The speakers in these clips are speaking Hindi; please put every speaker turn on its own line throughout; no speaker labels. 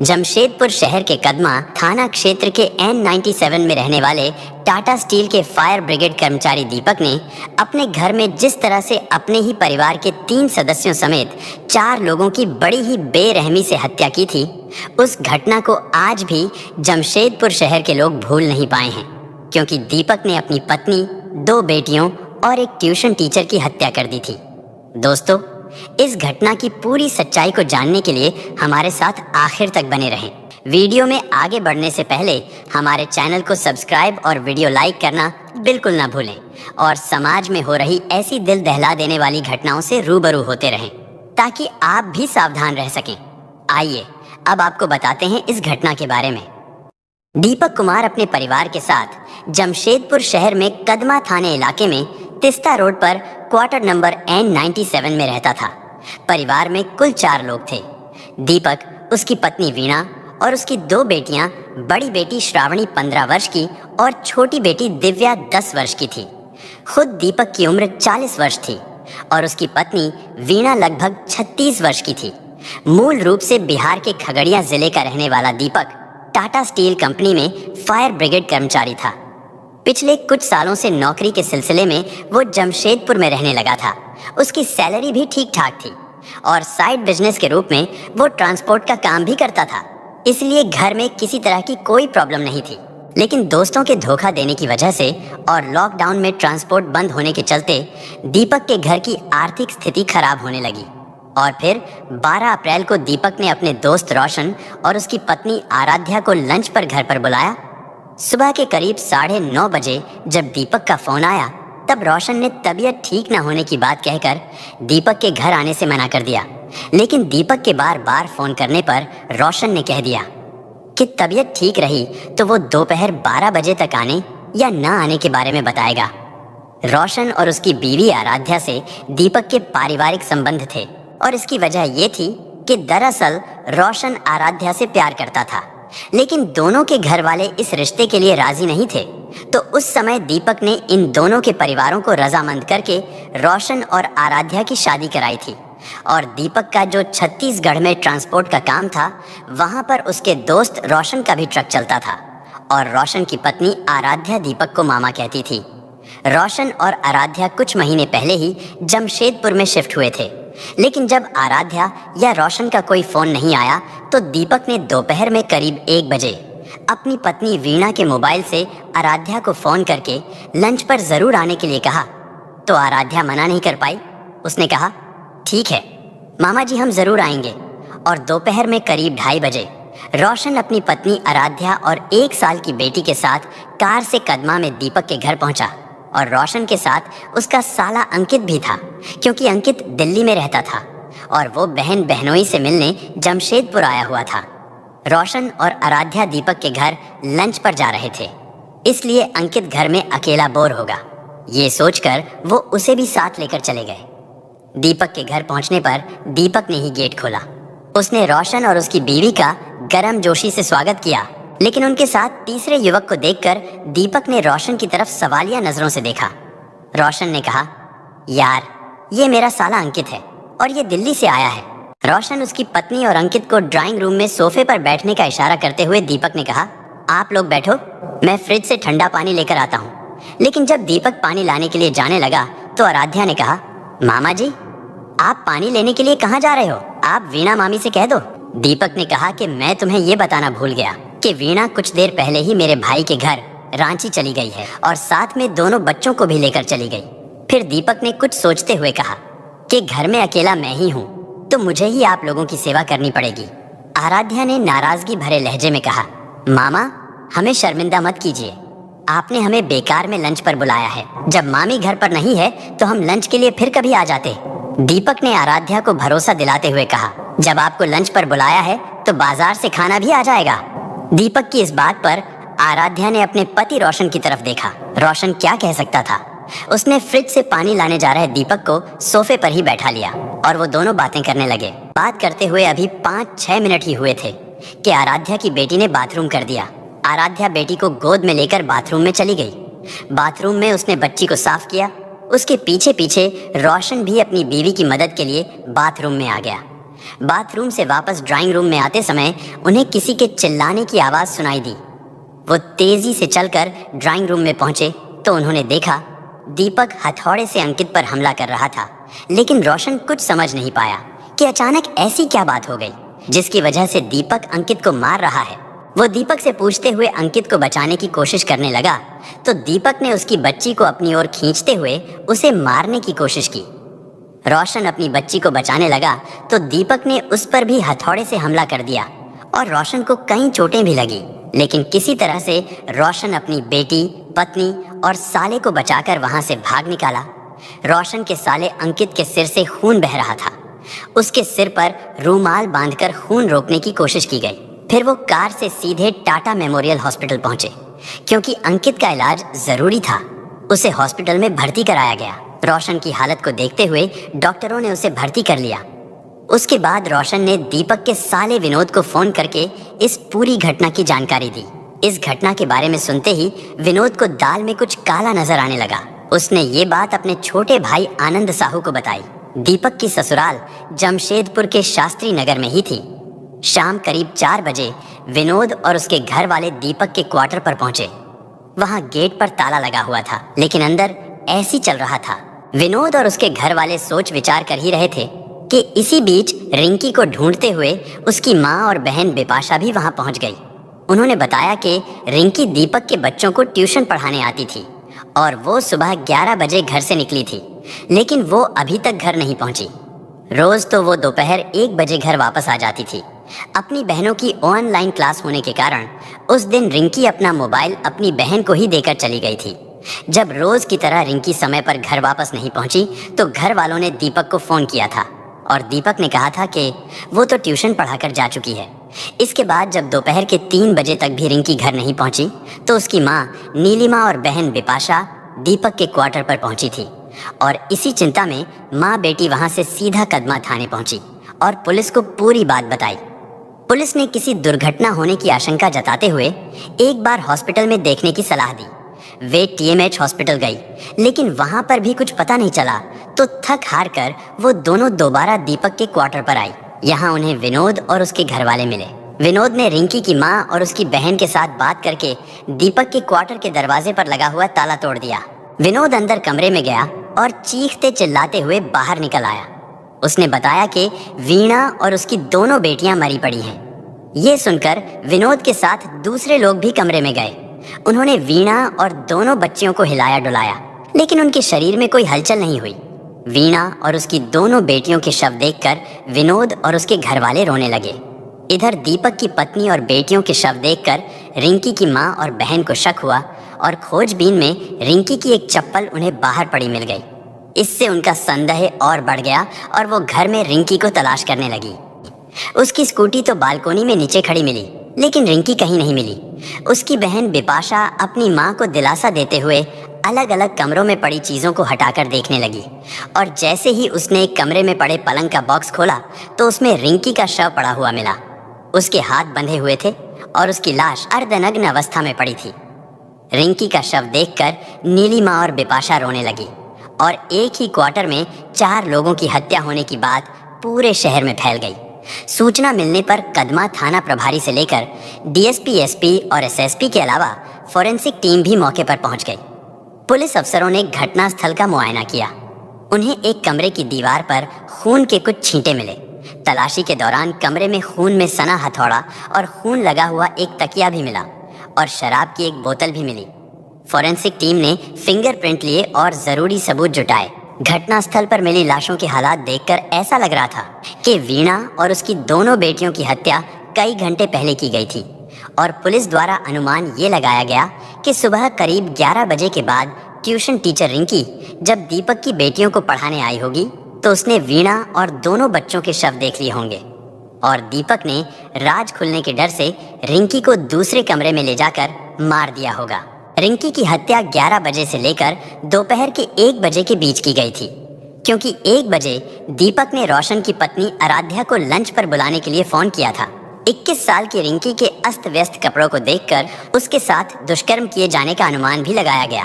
जमशेदपुर शहर के कदमा थाना क्षेत्र के N97 में रहने वाले टाटा स्टील के फायर ब्रिगेड कर्मचारी दीपक ने अपने घर में जिस तरह से अपने ही परिवार के 3 सदस्यों समेत 4 लोगों की बड़ी ही बेरहमी से हत्या की थी, उस घटना को आज भी जमशेदपुर शहर के लोग भूल नहीं पाए हैं, क्योंकि दीपक ने अपनी पत्नी, 2 बेटियों और एक ट्यूशन टीचर की हत्या कर दी थी। दोस्तों, इस घटना की पूरी सच्चाई को जानने के लिए हमारे साथ आखिर तक बने रहें। वीडियो में आगे बढ़ने से पहले हमारे चैनल को सब्सक्राइब और वीडियो लाइक करना बिल्कुल ना भूलें और समाज में हो रही ऐसी दिल दहला देने वाली घटनाओं से रूबरू होते रहें ताकि आप भी सावधान रह सकें। आइए अब आपको बताते हैं इस घटना के बारे में। दीपक कुमार अपने परिवार के साथ जमशेदपुर शहर में कदमा थाने इलाके में तिस्ता रोड पर क्वार्टर नंबर N97 में रहता था। परिवार में कुल 4 लोग थे। दीपक, उसकी पत्नी वीणा और उसकी 2 बेटियां, बड़ी बेटी श्रावणी 15 वर्ष की और छोटी बेटी दिव्या 10 वर्ष की थी। खुद दीपक की उम्र 40 वर्ष थी और उसकी पत्नी वीणा लगभग 36 वर्ष की थी। मूल रूप से बिहार के खगड़िया जिले का रहने वाला दीपक टाटा स्टील कंपनी में फायर ब्रिगेड कर्मचारी था। पिछले कुछ सालों से नौकरी के सिलसिले में वो जमशेदपुर में रहने लगा था। उसकी सैलरी भी ठीक ठाक थी और साइड बिजनेस के रूप में वो ट्रांसपोर्ट का काम भी करता था, इसलिए घर में किसी तरह की कोई प्रॉब्लम नहीं थी। लेकिन दोस्तों के धोखा देने की वजह से और लॉकडाउन में ट्रांसपोर्ट बंद होने के चलते दीपक के घर की आर्थिक स्थिति खराब होने लगी और फिर 12 अप्रैल को दीपक ने अपने दोस्त रोशन और उसकी पत्नी आराध्या को लंच पर घर पर बुलाया। सुबह के करीब 9:30 बजे जब दीपक का फोन आया, तब रोशन ने तबीयत ठीक न होने की बात कहकर दीपक के घर आने से मना कर दिया। लेकिन दीपक के बार बार फोन करने पर रोशन ने कह दिया कि तबीयत ठीक रही तो वो दोपहर 12 बजे तक आने या न आने के बारे में बताएगा। रोशन और उसकी बीवी आराध्या से दीपक के पारिवारिक संबंध थे और इसकी वजह ये थी कि दरअसल रोशन आराध्या से प्यार करता था, लेकिन दोनों के घर वाले इस रिश्ते के लिए राजी नहीं थे। तो उस समय दीपक ने इन दोनों के परिवारों को रजामंद करके रोशन और आराध्या की शादी कराई थी और दीपक का जो छत्तीसगढ़ में ट्रांसपोर्ट का काम था, वहां पर उसके दोस्त रोशन का भी ट्रक चलता था और रोशन की पत्नी आराध्या दीपक को मामा कहती थी। रोशन और आराध्या कुछ महीने पहले ही जमशेदपुर में शिफ्ट हुए थे, लेकिन जब आराध्या या रोशन का कोई फोन नहीं आया तो दीपक ने दोपहर में करीब 1 बजे अपनी पत्नी वीणा के मोबाइल से आराध्या को फोन करके लंच पर जरूर आने के लिए कहा। तो आराध्या मना नहीं कर पाई। उसने कहा, ठीक है मामा जी, हम जरूर आएंगे। और दोपहर में करीब 2:30 बजे रोशन अपनी पत्नी आराध्या और 1 साल की बेटी के साथ कार से कदमा में दीपक के घर पहुंचा और रोशन के साथ उसका साला अंकित भी था, क्योंकि अंकित दिल्ली में रहता था और वो बहन बहनोई से मिलने जमशेदपुर आया हुआ था। रोशन और आराध्या दीपक के घर लंच पर जा रहे थे, इसलिए अंकित घर में अकेला बोर होगा, ये सोचकर वो उसे भी साथ लेकर चले गए। दीपक के घर पहुंचने पर दीपक ने ही गेट खोला। उसने रोशन और उसकी बीवी का गर्म जोशी से स्वागत किया, लेकिन उनके साथ तीसरे युवक को देखकर दीपक ने रोशन की तरफ सवालिया नजरों से देखा। रोशन ने कहा, यार ये मेरा साला अंकित है और ये दिल्ली से आया है। रोशन उसकी पत्नी और अंकित को ड्राइंग रूम में सोफे पर बैठने का इशारा करते हुए दीपक ने कहा, आप लोग बैठो, मैं फ्रिज से ठंडा पानी लेकर आता हूँ। लेकिन जब दीपक पानी लाने के लिए जाने लगा तो आराध्या ने कहा, मामा जी आप पानी लेने के लिए कहाँ जा रहे हो? आप वीणा मामी से कह दो। दीपक ने कहा कि मैं तुम्हें ये बताना भूल गया कि वीणा कुछ देर पहले ही मेरे भाई के घर रांची चली गई है और साथ में दोनों बच्चों को भी लेकर चली गई। फिर दीपक ने कुछ सोचते हुए कहा कि घर में अकेला मैं ही हूँ तो मुझे ही आप लोगों की सेवा करनी पड़ेगी। आराध्या ने नाराजगी भरे लहजे में कहा, मामा हमें शर्मिंदा मत कीजिए, आपने हमें बेकार में लंच पर बुलाया है। जब मामी घर पर नहीं है तो हम लंच के लिए फिर कभी आ जाते। दीपक ने आराध्या को भरोसा दिलाते हुए कहा, जब आपको लंच पर बुलाया है तो बाजार से खाना भी आ जाएगा। दीपक की इस बात पर आराध्या ने अपने पति रोशन की तरफ देखा। रोशन क्या कह सकता था? उसने फ्रिज से पानी लाने जा रहे दीपक को सोफे पर ही बैठा लिया और वो दोनों बातें करने लगे। बात करते हुए अभी 5-6 मिनट ही हुए थे कि आराध्या की बेटी ने बाथरूम कर दिया। आराध्या बेटी को गोद में लेकर बाथरूम में चली गई। बाथरूम में उसने बच्ची को साफ किया। उसके पीछे पीछे रोशन भी अपनी बीवी की मदद के लिए बाथरूम में आ गया। बाथरूम से वापस ड्राइंग रूम में आते समय उन्हें किसी के चिल्लाने की आवाज़ सुनाई दी। वो तेज़ी से चलकर ड्राइंग रूम में पहुंचे तो उन्होंने देखा दीपक हथौड़े से अंकित पर हमला कर रहा था, लेकिन रोशन कुछ समझ नहीं पाया कि अचानक ऐसी क्या बात हो गई जिसकी वजह से दीपक अंकित को मार रहा है। वो दीपक से पूछते हुए अंकित को बचाने की कोशिश करने लगा तो दीपक ने उसकी बच्ची को अपनी ओर खींचते हुए उसे मारने की कोशिश की। रोशन अपनी बच्ची को बचाने लगा तो दीपक ने उस पर भी हथौड़े से हमला कर दिया और रोशन को कई चोटें भी लगी, लेकिन किसी तरह से रोशन अपनी बेटी, पत्नी और साले को बचाकर वहां से भाग निकाला। रोशन के साले अंकित के सिर से खून बह रहा था। उसके सिर पर रूमाल बांधकर खून रोकने की कोशिश की गई। फिर वो कार से सीधे टाटा मेमोरियल हॉस्पिटल पहुंचे क्योंकि अंकित का इलाज जरूरी था। उसे हॉस्पिटल में भर्ती कराया गया। रोशन की हालत को देखते हुए डॉक्टरों ने उसे भर्ती कर लिया। उसके बाद रोशन ने दीपक के साले विनोद को फोन करके इस पूरी घटना की जानकारी दी। इस घटना के बारे में सुनते ही विनोद को दाल में कुछ काला नजर आने लगा। उसने ये बात अपने छोटे भाई आनंद साहू को बताई। दीपक की ससुराल जमशेदपुर के शास्त्री नगर में ही थी। शाम करीब 4 बजे विनोद और उसके घर वाले दीपक के क्वार्टर पर पहुंचे। वहां गेट पर ताला लगा हुआ था, लेकिन अंदर एसी चल रहा था। विनोद और उसके घर वाले सोच विचार कर ही रहे थे कि इसी बीच रिंकी को ढूंढते हुए उसकी माँ और बहन बिपाशा भी वहां पहुंच गई। उन्होंने बताया कि रिंकी दीपक के बच्चों को ट्यूशन पढ़ाने आती थी और वो सुबह 11 बजे घर से निकली थी, लेकिन वो अभी तक घर नहीं पहुंची। रोज तो वो दोपहर 1 बजे घर वापस आ जाती थी। अपनी बहनों की ऑनलाइन क्लास होने के कारण उस दिन रिंकी अपना मोबाइल अपनी बहन को ही देकर चली गई थी। जब रोज की तरह रिंकी समय पर घर वापस नहीं पहुंची तो घर वालों ने दीपक को फोन किया था और दीपक ने कहा था कि वो तो ट्यूशन पढ़ाकर जा चुकी है। इसके बाद जब दोपहर के 3 बजे तक भी रिंकी घर नहीं पहुंची तो उसकी माँ नीलिमा और बहन बिपाशा दीपक के क्वार्टर पर पहुंची थी और इसी चिंता में माँ बेटी वहां से सीधा कदमा थाने पहुंची और पुलिस को पूरी बात बताई। पुलिस ने किसी दुर्घटना होने की आशंका जताते हुए एक बार हॉस्पिटल में देखने की सलाह दी। वे टीएमएच हॉस्पिटल गई, लेकिन वहां पर भी कुछ पता नहीं चला तो थक हार कर वो दोनों दोबारा दीपक के क्वार्टर पर आई। यहाँ उन्हें विनोद और उसके घर वाले मिले। विनोद ने रिंकी की माँ और उसकी बहन के साथ बात करके दीपक के क्वार्टर के दरवाजे पर लगा हुआ ताला तोड़ दिया। विनोद अंदर कमरे में गया और चीखते चिल्लाते हुए बाहर निकल आया। उसने बताया कि वीणा और उसकी दोनों बेटियां मरी पड़ी हैं। ये सुनकर विनोद के साथ दूसरे लोग भी कमरे में गए। उन्होंने वीणा और दोनों बच्चियों को हिलाया डुलाया, लेकिन उनके शरीर में कोई हलचल नहीं हुई। वीणा और उसकी दोनों बेटियों के शव देखकर विनोद और उसके घर वाले रोने लगे। इधर दीपक की पत्नी और बेटियों के शव देखकर रिंकी की माँ और बहन को शक हुआ और खोजबीन में रिंकी की एक चप्पल उन्हें बाहर पड़ी मिल गई। इससे उनका संदेह और बढ़ गया और वो घर में रिंकी को तलाश करने लगी। उसकी स्कूटी तो बालकोनी में नीचे खड़ी मिली, लेकिन रिंकी कहीं नहीं मिली। उसकी बहन बिपाशा अपनी माँ को दिलासा देते हुए अलग अलग कमरों में पड़ी चीज़ों को हटाकर देखने लगी और जैसे ही उसने एक कमरे में पड़े पलंग का बॉक्स खोला तो उसमें रिंकी का शव पड़ा हुआ मिला। उसके हाथ बंधे हुए थे और उसकी लाश अर्धनग्न अवस्था में पड़ी थी। रिंकी का शव देखकर नीलिमा और बिपाशा रोने लगी और एक ही क्वार्टर में 4 लोगों की हत्या होने की बात पूरे शहर में फैल गई। सूचना मिलने पर कदमा थाना प्रभारी से लेकर डीएसपी, एसपी और एसएसपी के अलावा फोरेंसिक टीम भी मौके पर पहुंच गई। पुलिस अफसरों ने घटनास्थल का मुआयना किया। उन्हें एक कमरे की दीवार पर खून के कुछ छींटे मिले। तलाशी के दौरान कमरे में खून में सना हथौड़ा और खून लगा हुआ एक तकिया भी मिला और शराब की एक बोतल भी मिली। फोरेंसिक टीम ने फिंगरप्रिंट लिए और जरूरी सबूत जुटाए। घटनास्थल पर मिली लाशों के हालात देखकर ऐसा लग रहा था कि वीणा और उसकी दोनों बेटियों की हत्या कई घंटे पहले की गई थी और पुलिस द्वारा अनुमान ये लगाया गया कि सुबह करीब 11 बजे के बाद ट्यूशन टीचर रिंकी जब दीपक की बेटियों को पढ़ाने आई होगी तो उसने वीणा और दोनों बच्चों के शव देख लिए होंगे और दीपक ने राज खुलने के डर से रिंकी को दूसरे कमरे में ले जाकर मार दिया होगा। रिंकी की हत्या 11 बजे से लेकर दोपहर के 1 बजे के बीच की गई थी, क्योंकि 1 बजे दीपक ने रोशन की पत्नी आराध्या को लंच पर बुलाने के लिए फोन किया था। 21 साल की रिंकी के अस्त व्यस्त कपड़ों को देखकर उसके साथ दुष्कर्म किए जाने का अनुमान भी लगाया गया।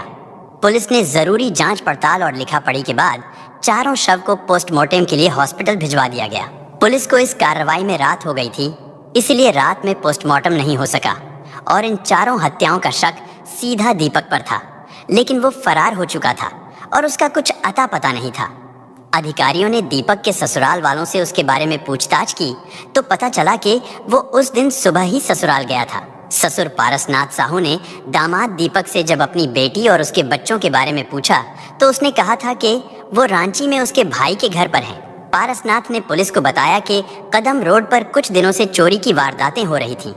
पुलिस ने जरूरी जांच पड़ताल और लिखा पढ़ी के बाद चारों शव को पोस्टमार्टम के लिए हॉस्पिटल भिजवा दिया गया। पुलिस को इस कार्रवाई में रात हो गई थी, इसलिए रात में पोस्टमार्टम नहीं हो सका और इन चारों हत्याओं का शक सीधा दीपक पर था। लेकिन वो फरार हो चुका था और उसका कुछ अता पता नहीं था। अधिकारियों ने दीपक के ससुराल वालों से उसके बारे में पूछताछ की तो पता चला कि वो उस दिन सुबह ही ससुराल गया था। ससुर पारसनाथ साहू ने दामाद दीपक से जब अपनी बेटी और उसके बच्चों के बारे में पूछा तो उसने कहा था कि वो रांची में उसके भाई के घर पर हैं। पारसनाथ ने पुलिस को बताया कि कदम रोड पर कुछ दिनों से चोरी की वारदातें हो रही थीं,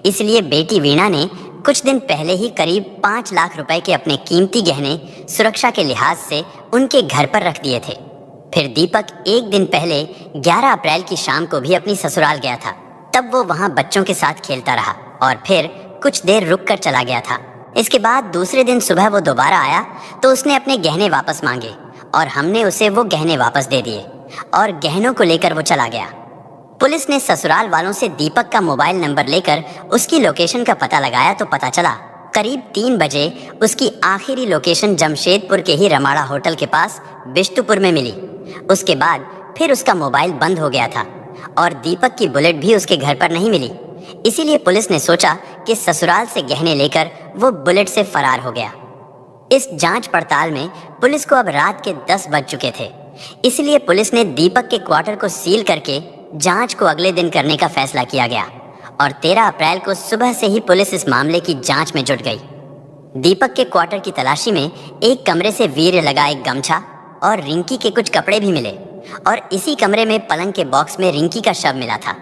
इसलिए बेटी वीणा ने कुछ दिन पहले ही करीब 5 लाख रुपए के अपने कीमती गहने सुरक्षा के लिहाज से उनके घर पर रख दिए थे। फिर दीपक एक दिन पहले 11 अप्रैल की शाम को भी अपनी ससुराल गया था। तब वो वहां बच्चों के साथ खेलता रहा और फिर कुछ देर रुक कर चला गया था। इसके बाद दूसरे दिन सुबह वो दोबारा आया तो उसने अपने गहने वापस मांगे और हमने उसे वो गहने वापस दे दिए और गहनों को लेकर वो चला गया। पुलिस ने ससुराल वालों से दीपक का मोबाइल नंबर लेकर उसकी लोकेशन का पता लगाया तो पता चला करीब 3 बजे उसकी आखिरी लोकेशन जमशेदपुर के ही रमाड़ा होटल के पास बिष्टुपुर में मिली। उसके बाद फिर उसका मोबाइल बंद हो गया था और दीपक की बुलेट भी उसके घर पर नहीं मिली। इसीलिए पुलिस ने सोचा कि ससुराल से गहने लेकर वो बुलेट से फरार हो गया। इस जांच पड़ताल में पुलिस को अब रात के 10 बज चुके थे, इसलिए पुलिस ने दीपक के क्वार्टर को सील करके जांच को अगले दिन करने का फैसला किया गया और 13 अप्रैल को सुबह से ही पुलिस इस मामले की जांच में जुट गई। दीपक के क्वार्टर की तलाशी में एक कमरे से वीर्य लगा एक गमछा और रिंकी के कुछ कपड़े भी मिले और इसी कमरे में पलंग के बॉक्स में रिंकी का शव मिला था।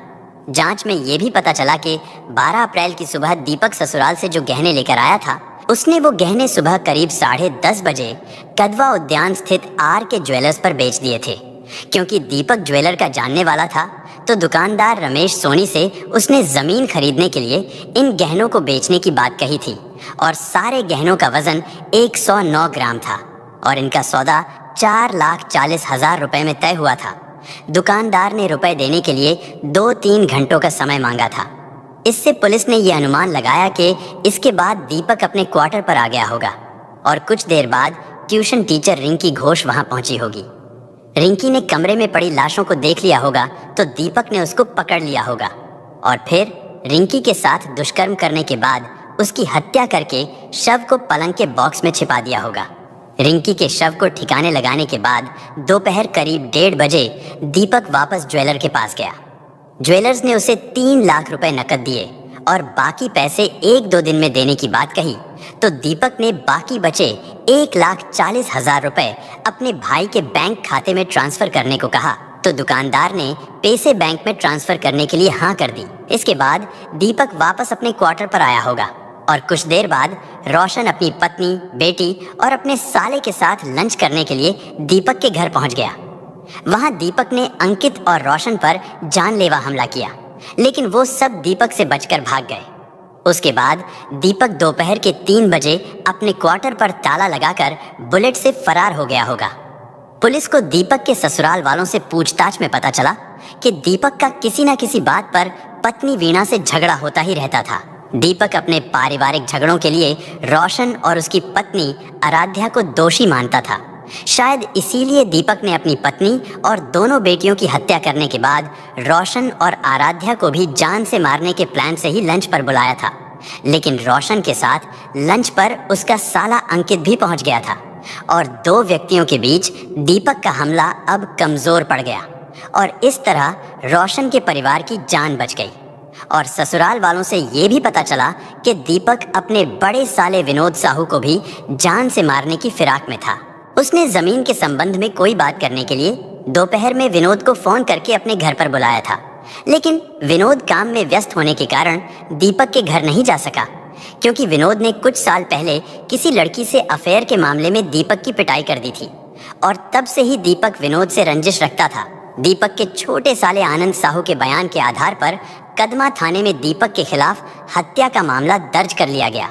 जांच में यह भी पता चला कि 12 अप्रैल की सुबह दीपक ससुराल से जो गहने लेकर आया था उसने वो गहने सुबह करीब 10:30 बजे कदवा उद्यान स्थित आर के ज्वेलर्स पर बेच दिए थे। क्योंकि दीपक ज्वेलर का जानने वाला था तो दुकानदार रमेश सोनी से उसने जमीन खरीदने के लिए इन गहनों को बेचने की बात कही थी और सारे गहनों का वजन 109 ग्राम था और इनका सौदा 4,40,000 रुपए में तय हुआ था। दुकानदार ने रुपए देने के लिए 2-3 घंटों का समय मांगा था। इससे पुलिस ने यह अनुमान लगाया कि इसके बाद दीपक अपने क्वार्टर पर आ गया होगा और कुछ देर बाद ट्यूशन टीचर रिंकी घोष वहां पहुंची होगी। रिंकी ने कमरे में पड़ी लाशों को देख लिया होगा तो दीपक ने उसको पकड़ लिया होगा और फिर रिंकी के साथ दुष्कर्म करने के बाद उसकी हत्या करके शव को पलंग के बॉक्स में छिपा दिया होगा। रिंकी के शव को ठिकाने लगाने के बाद दोपहर करीब 1:30 बजे दीपक वापस ज्वेलर के पास गया। ज्वेलर्स ने उसे 3 लाख रुपए नकद दिए और बाकी पैसे 1-2 दिन में देने की बात कही तो दीपक ने बाकी बचे 1,40,000 रुपए अपने भाई के बैंक खाते में ट्रांसफर करने को कहा तो दुकानदार ने पैसे बैंक में ट्रांसफर करने के लिए हाँ कर दी। इसके बाद दीपक वापस अपने क्वार्टर पर आया होगा और कुछ देर बाद रोशन अपनी पत्नी, बेटी और अपने साले के साथ लंच करने के लिए दीपक के घर पहुंच गया। वहां दीपक ने अंकित और रोशन पर जानलेवा हमला किया, लेकिन वो सब दीपक से बचकर भाग गए। उसके बाद दीपक दोपहर के 3 बजे अपने क्वार्टर पर ताला लगाकर बुलेट से फरार हो गया होगा। पुलिस को दीपक के ससुराल वालों से पूछताछ में पता चला कि दीपक का किसी न किसी बात पर पत्नी वीणा से झगड़ा होता ही रहता था। दीपक अपने पारिवारिक झगड़ों के लिए रोशन और उसकी पत्नी आराध्या को दोषी मानता था। शायद इसीलिए दीपक ने अपनी पत्नी और दोनों बेटियों की हत्या करने के बाद रोशन और आराध्या को भी जान से मारने के प्लान से ही लंच पर बुलाया था। लेकिन रोशन के साथ लंच पर उसका साला अंकित भी पहुंच गया था और 2 व्यक्तियों के बीच दीपक का हमला अब कमजोर पड़ गया और इस तरह रोशन के परिवार की जान बच गई। और ससुराल वालों से ये भी पता चला कि दीपक अपने बड़े साले विनोद साहू को भी जान से मारने की फिराक में था। उसने जमीन के संबंध में कोई बात करने के लिए दोपहर में विनोद को फोन करके अपने घर पर बुलाया था, लेकिन विनोद काम में व्यस्त होने के कारण दीपक के घर नहीं जा सका क्योंकि विनोद ने कुछ साल पहले किसी लड़की से अफेयर के मामले में दीपक की पिटाई कर दी थी और तब से ही दीपक विनोद से रंजिश रखता था। दीपक के छोटे साले आनंद साहू के बयान के आधार पर कदमा थाने में दीपक के खिलाफ हत्या का मामला दर्ज कर लिया गया।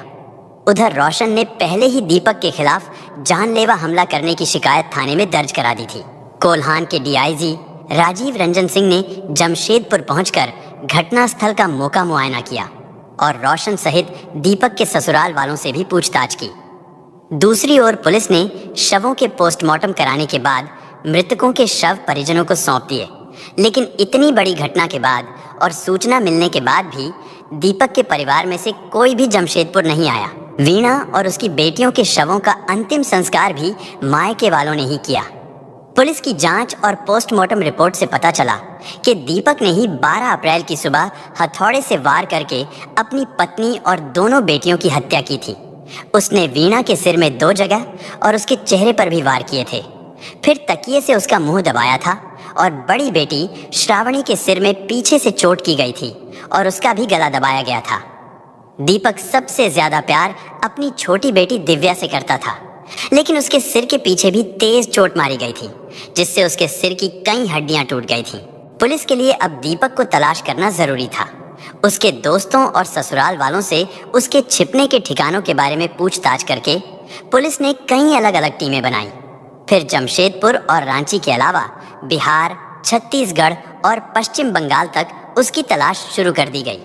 उधर रोशन ने पहले ही दीपक के खिलाफ जानलेवा हमला करने की शिकायत थाने में दर्ज करा दी थी। कोल्हान के डीआईजी राजीव रंजन सिंह ने जमशेदपुर पहुंचकर घटनास्थल का मौका मुआयना किया और रोशन सहित दीपक के ससुराल वालों से भी पूछताछ की। दूसरी ओर पुलिस ने शवों के पोस्टमार्टम कराने के बाद मृतकों के शव परिजनों को सौंप दिए लेकिन इतनी बड़ी घटना के बाद और सूचना मिलने के बाद भी दीपक के परिवार में से कोई भी जमशेदपुर नहीं आया। वीणा और उसकी बेटियों के शवों का अंतिम संस्कार भी मायके वालों ने ही किया। पुलिस की जांच और पोस्टमार्टम रिपोर्ट से पता चला कि दीपक ने ही 12 अप्रैल की सुबह हथौड़े से वार करके अपनी पत्नी और दोनों बेटियों की हत्या की थी। उसने वीणा के सिर में 2 जगह और उसके चेहरे पर भी वार किए थे। फिर तकिए से उसका मुंह दबाया था और बड़ी बेटी श्रावणी के सिर में पीछे से चोट की गई थी और उसका भी गला दबाया गया था। दीपक सबसे ज्यादा प्यार अपनी छोटी बेटी दिव्या से करता था, लेकिन उसके सिर के पीछे भी तेज चोट मारी गई थी, जिससे उसके सिर की कई हड्डियां टूट गई थीं। पुलिस के लिए अब दीपक को तलाश करना जरूरी था। उसके दोस्तों और ससुराल वालों से उसके छिपने के ठिकानों के बारे में पूछताछ करके पुलिस ने कई अलग अलग टीमें बनाई। फिर जमशेदपुर और रांची के अलावा बिहार, छत्तीसगढ़ और पश्चिम बंगाल तक उसकी तलाश शुरू कर दी गई।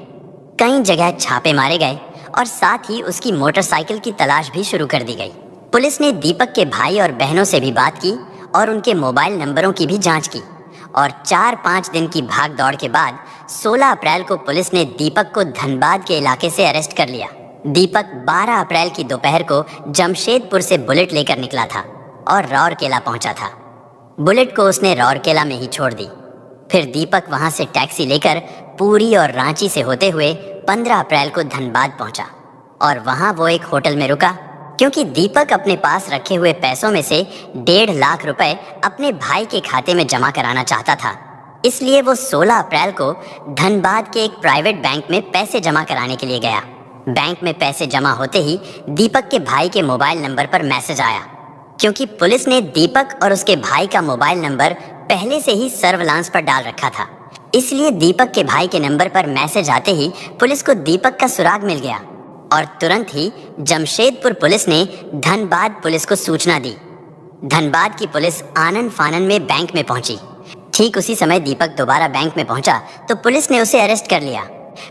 कई जगह छापे मारे गए और साथ ही उसकी मोटरसाइकिल की तलाश भी शुरू कर दी गई। पुलिस ने दीपक के भाई और बहनों से भी बात की और उनके मोबाइल नंबरों की भी जांच की और 4-5 दिन की भाग दौड़ के बाद 16 अप्रैल को पुलिस ने दीपक को धनबाद के इलाके से अरेस्ट कर लिया। दीपक 12 अप्रैल की दोपहर को जमशेदपुर से बुलेट लेकर निकला था और राउरकेला पहुंचा था। बुलेट को उसने राउरकेला में ही छोड़ दी। फिर दीपक वहां से टैक्सी लेकर पुरी और रांची से होते हुए 15 अप्रैल को धनबाद पहुंचा और वहां वो एक होटल में रुका, क्योंकि दीपक अपने पास रखे हुए पैसों में से 1.5 लाख रुपए अपने भाई के खाते में जमा कराना चाहता था। इसलिए वो 16 अप्रैल को धनबाद के एक प्राइवेट बैंक में पैसे जमा कराने के लिए गया। बैंक में पैसे जमा होते ही दीपक के भाई के मोबाइल नंबर पर मैसेज आया। क्योंकि पुलिस ने दीपक और उसके भाई का मोबाइल नंबर पहले से ही सर्विलांस पर डाल रखा था, इसलिए दीपक के भाई के नंबर पर मैसेज आते ही पुलिस को दीपक का सुराग मिल गया और तुरंत ही जमशेदपुर पुलिस ने धनबाद पुलिस को सूचना दी। धनबाद की पुलिस आनन फानन में बैंक में पहुंची। ठीक उसी समय दीपक दोबारा बैंक में पहुंचा तो पुलिस ने उसे अरेस्ट कर लिया।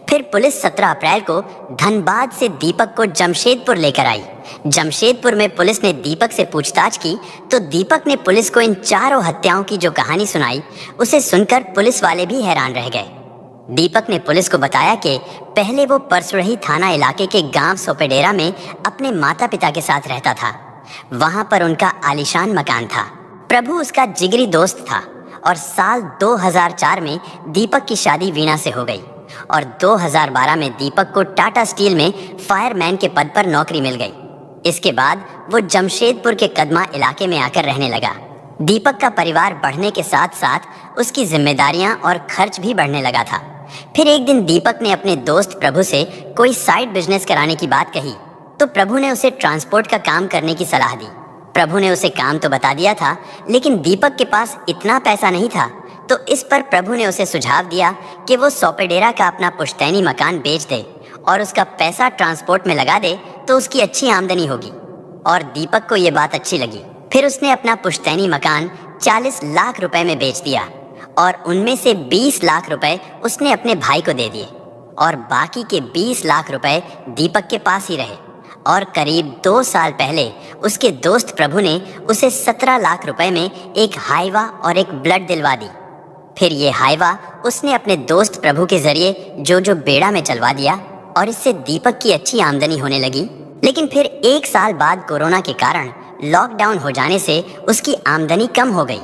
फिर पुलिस 17 अप्रैल को धनबाद से दीपक को जमशेदपुर लेकर आई। जमशेदपुर में पुलिस ने दीपक से पूछताछ की तो दीपक ने पुलिस को इन चारों हत्याओं की जो कहानी सुनाई, उसे सुनकर पुलिस वाले भी हैरान रह गए। दीपक ने पुलिस को बताया कि पहले वो परसुरही थाना इलाके के गांव सोपेडेरा में अपने माता पिता के साथ रहता था। वहां पर उनका आलीशान मकान था। प्रभु उसका जिगरी दोस्त था और साल 2004 में दीपक की शादी वीणा से हो गई और 2012 में दीपक को टाटा स्टील में फायरमैन के पद पर नौकरी मिल गई। इसके बाद वो जमशेदपुर के कदमा इलाके में आकर रहने लगा। दीपक का परिवार बढ़ने के साथ साथ उसकी जिम्मेदारियां और खर्च भी बढ़ने लगा था। फिर एक दिन दीपक ने अपने दोस्त प्रभु से कोई साइड बिजनेस कराने की बात कही तो प्रभु ने उसे ट्रांसपोर्ट का काम करने की सलाह दी। प्रभु ने उसे काम तो बता दिया था, लेकिन दीपक के पास इतना पैसा नहीं था, तो इस पर प्रभु ने उसे सुझाव दिया कि वो सोपेडेरा का अपना पुश्तैनी मकान बेच दे और उसका पैसा ट्रांसपोर्ट में लगा दे तो उसकी अच्छी आमदनी होगी। और दीपक को ये बात अच्छी लगी। फिर उसने अपना पुश्तैनी मकान 40 लाख रुपए में बेच दिया और उनमें से 20 लाख रुपए उसने अपने भाई को दे दिए और बाकी के 20 लाख रुपए दीपक के पास ही रहे। और करीब 2 साल पहले उसके दोस्त प्रभु ने उसे 17 लाख रुपए में एक हाईवा और एक ब्लड दिलवा दी। फिर ये हाईवा उसने अपने दोस्त प्रभु के जरिए जो बेड़ा में चलवा दिया और इससे दीपक की अच्छी आमदनी होने लगी। लेकिन फिर 1 साल बाद कोरोना के कारण लॉकडाउन हो जाने से उसकी आमदनी कम हो गई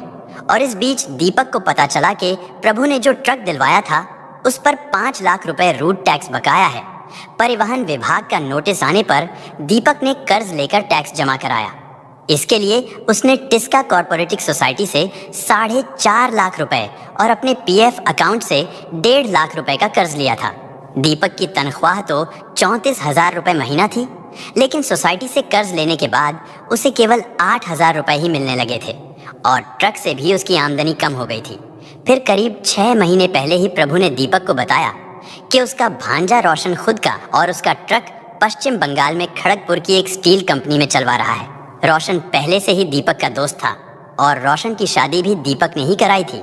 और इस बीच दीपक को पता चला कि प्रभु ने जो ट्रक दिलवाया था उस पर 5 लाख रुपए रूट टैक्स बकाया है। परिवहन विभाग का नोटिस आने पर दीपक ने कर्ज लेकर टैक्स जमा कराया। इसके लिए उसने टिस्का कॉर्पोरेटिव सोसाइटी से 4.5 लाख रुपए और अपने पीएफ अकाउंट से 1.5 लाख रुपए का कर्ज लिया था। दीपक की तनख्वाह तो 34,000 रुपए महीना थी, लेकिन सोसाइटी से कर्ज लेने के बाद उसे केवल 8,000 रुपए ही मिलने लगे थे और ट्रक से भी उसकी आमदनी कम हो गई थी। फिर करीब 6 महीने पहले ही प्रभु ने दीपक को बताया कि उसका भांजा रोशन खुद का और उसका ट्रक पश्चिम बंगाल में खड़गपुर की एक स्टील कंपनी में चलवा रहा है। रोशन पहले से ही दीपक का दोस्त था और रोशन की शादी भी दीपक ने ही कराई थी।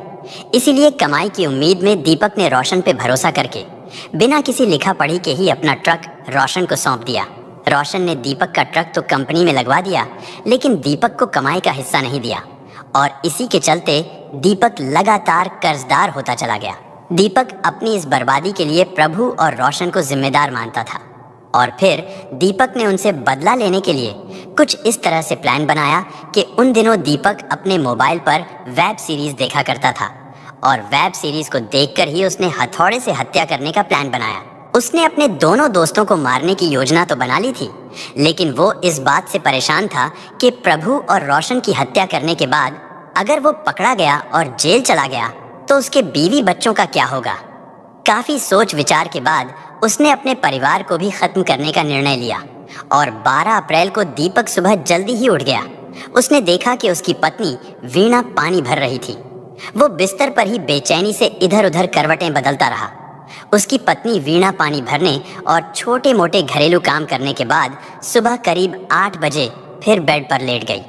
इसीलिए कमाई की उम्मीद में दीपक ने रोशन पे भरोसा करके बिना किसी लिखा पढ़ी के ही अपना ट्रक रोशन को सौंप दिया। रोशन ने दीपक का ट्रक तो कंपनी में लगवा दिया, लेकिन दीपक को कमाई का हिस्सा नहीं दिया और इसी के चलते दीपक लगातार कर्जदार होता चला गया। दीपक अपनी इस बर्बादी के लिए प्रभु और रोशन को जिम्मेदार मानता था और फिर दीपक ने उनसे बदला लेने के लिए कुछ इस तरह से प्लान बनाया कि उन दिनों दीपक अपने मोबाइल पर वेब सीरीज देखा करता था और वेब सीरीज को देखकर ही उसने हथौड़े से हत्या करने का प्लान बनाया। उसने अपने दोनों दोस्तों को मारने की योजना तो बना ली थी, लेकिन वो इस बात से परेशान था कि प्रभु और रोशन की हत्या करने के बाद अगर वो पकड़ा गया और जेल चला गया तो उसके बीवी बच्चों का क्या होगा। काफी सोच विचार के बाद उसने अपने परिवार को भी खत्म करने का निर्णय लिया और 12 अप्रैल को दीपक सुबह जल्दी ही उठ गया। उसने देखा कि उसकी पत्नी वीणा पानी भर रही थी। वो बिस्तर पर ही बेचैनी से इधर उधर करवटें बदलता रहा। उसकी पत्नी वीणा पानी भरने और छोटे मोटे घरेलू काम करने के बाद सुबह करीब 8 बजे फिर बेड पर लेट गई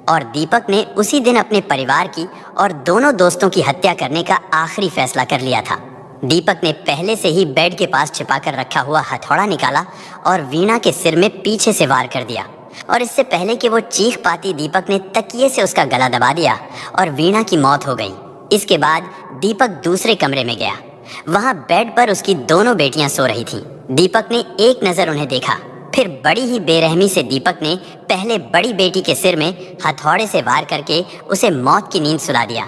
और दीपक ने उसी दिन अपने परिवार की और दोनों दोस्तों की हत्या करने का आखिरी फैसला कर लिया था। दीपक ने पहले से ही बेड के पास छिपाकर रखा हुआ हथौड़ा निकाला और वीणा के सिर में पीछे से वार कर दिया और इससे पहले कि वो चीख पाती दीपक ने तकिए से उसका गला दबा दिया और वीणा की मौत हो गई। इसके बाद दीपक दूसरे कमरे में गया। वहां बेड पर उसकी दोनों बेटियां सो रही थीं। दीपक ने एक नजर उन्हें देखा, फिर बड़ी ही बेरहमी से दीपक ने पहले बड़ी बेटी के सिर में हथौड़े से वार करके उसे मौत की नींद सुला दिया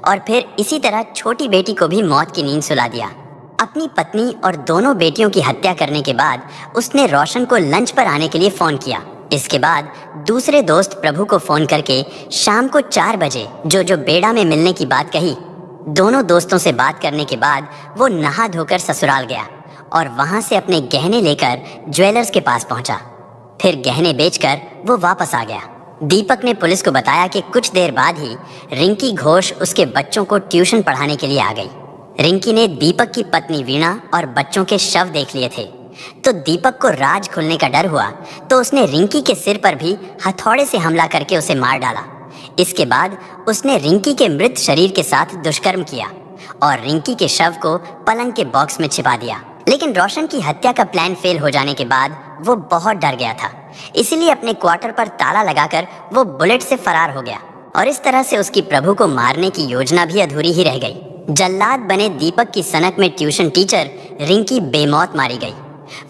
और फिर इसी तरह छोटी बेटी को भी मौत की नींद सुला दिया। अपनी पत्नी और दोनों बेटियों की हत्या करने के बाद उसने रोशन को लंच पर आने के लिए फोन किया। इसके बाद दूसरे दोस्त प्रभु को फोन करके शाम को 4 बजे जो बेड़ा में मिलने की बात कही। दोनों दोस्तों से बात करने के बाद वो नहा धोकर ससुराल गया और वहां से अपने गहने लेकर ज्वेलर्स के पास पहुंचा। फिर गहने बेचकर वो वापस आ गया। दीपक ने पुलिस को बताया कि कुछ देर बाद ही रिंकी घोष उसके बच्चों को ट्यूशन पढ़ाने के लिए आ गई। रिंकी ने दीपक की पत्नी वीणा और बच्चों के शव देख लिए थे, तो दीपक को राज खुलने का डर हुआ तो उसने रिंकी के सिर पर भी हथौड़े से हमला करके उसे मार डाला। इसके बाद उसने रिंकी के मृत शरीर के साथ दुष्कर्म किया और रिंकी के शव को पलंग के बॉक्स में छिपा दिया। लेकिन रोशन की हत्या का प्लान फेल हो जाने के बाद वो बहुत डर गया था, इसीलिए अपने क्वार्टर पर ताला लगाकर वो बुलेट से फरार हो गया और इस तरह से उसकी प्रभु को मारने की योजना भी अधूरी ही रह गई। जल्लाद बने दीपक की सनक में ट्यूशन टीचर रिंकी बेमौत मारी गई।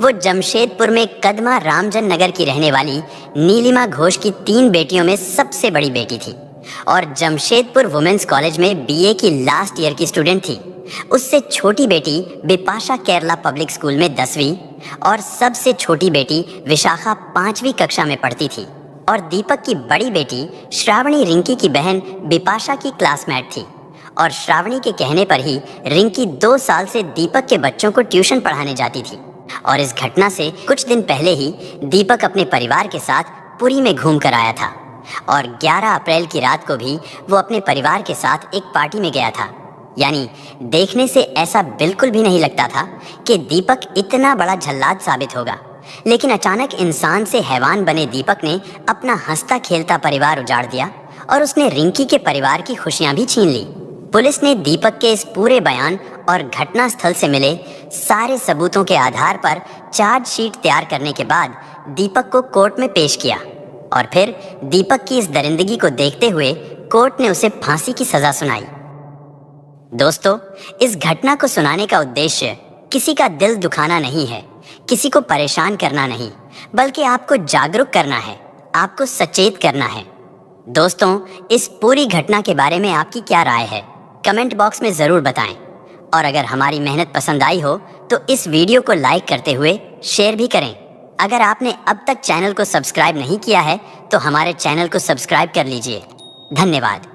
वो जमशेदपुर में कदमा रामजन नगर की रहने वाली नीलिमा घोष की 3 बेटियों में सबसे बड़ी बेटी थी और जमशेदपुर वुमेन्स कॉलेज में बीए की लास्ट ईयर की स्टूडेंट थी। उससे छोटी बेटी बिपाशा केरला पब्लिक स्कूल में 10वीं और सबसे छोटी बेटी विशाखा 5वीं कक्षा में पढ़ती थी और दीपक की बड़ी बेटी श्रावणी रिंकी की बहन बिपाशा की क्लासमेट थी और श्रावणी के कहने पर ही रिंकी 2 साल से दीपक के बच्चों को ट्यूशन पढ़ाने जाती थी। और इस घटना से कुछ दिन पहले ही दीपक अपने परिवार के साथ पुरी में घूम कर आया था और 11 अप्रैल की रात को भी वो अपने परिवार के साथ एक पार्टी में गया था। यानी देखने से ऐसा बिल्कुल भी नहीं लगता था कि दीपक इतना बड़ा जल्लाद साबित होगा, लेकिन अचानक इंसान से हैवान बने दीपक ने अपना हंसता खेलता परिवार उजाड़ दिया और उसने रिंकी के परिवार की खुशियां भी छीन ली। पुलिस ने दीपक के इस पूरे बयान और घटना स्थल से मिले सारे सबूतों के आधार पर चार्जशीट तैयार करने के बाद दीपक को कोर्ट में पेश किया और फिर दीपक की इस दरिंदगी को देखते हुए कोर्ट ने उसे फांसी की सजा सुनाई। दोस्तों, इस घटना को सुनाने का उद्देश्य किसी का दिल दुखाना नहीं है, किसी को परेशान करना नहीं, बल्कि आपको जागरूक करना है, आपको सचेत करना है। दोस्तों, इस पूरी घटना के बारे में आपकी क्या राय है, कमेंट बॉक्स में ज़रूर बताएं और अगर हमारी मेहनत पसंद आई हो तो इस वीडियो को लाइक करते हुए शेयर भी करें। अगर आपने अब तक चैनल को सब्सक्राइब नहीं किया है तो हमारे चैनल को सब्सक्राइब कर लीजिए। धन्यवाद।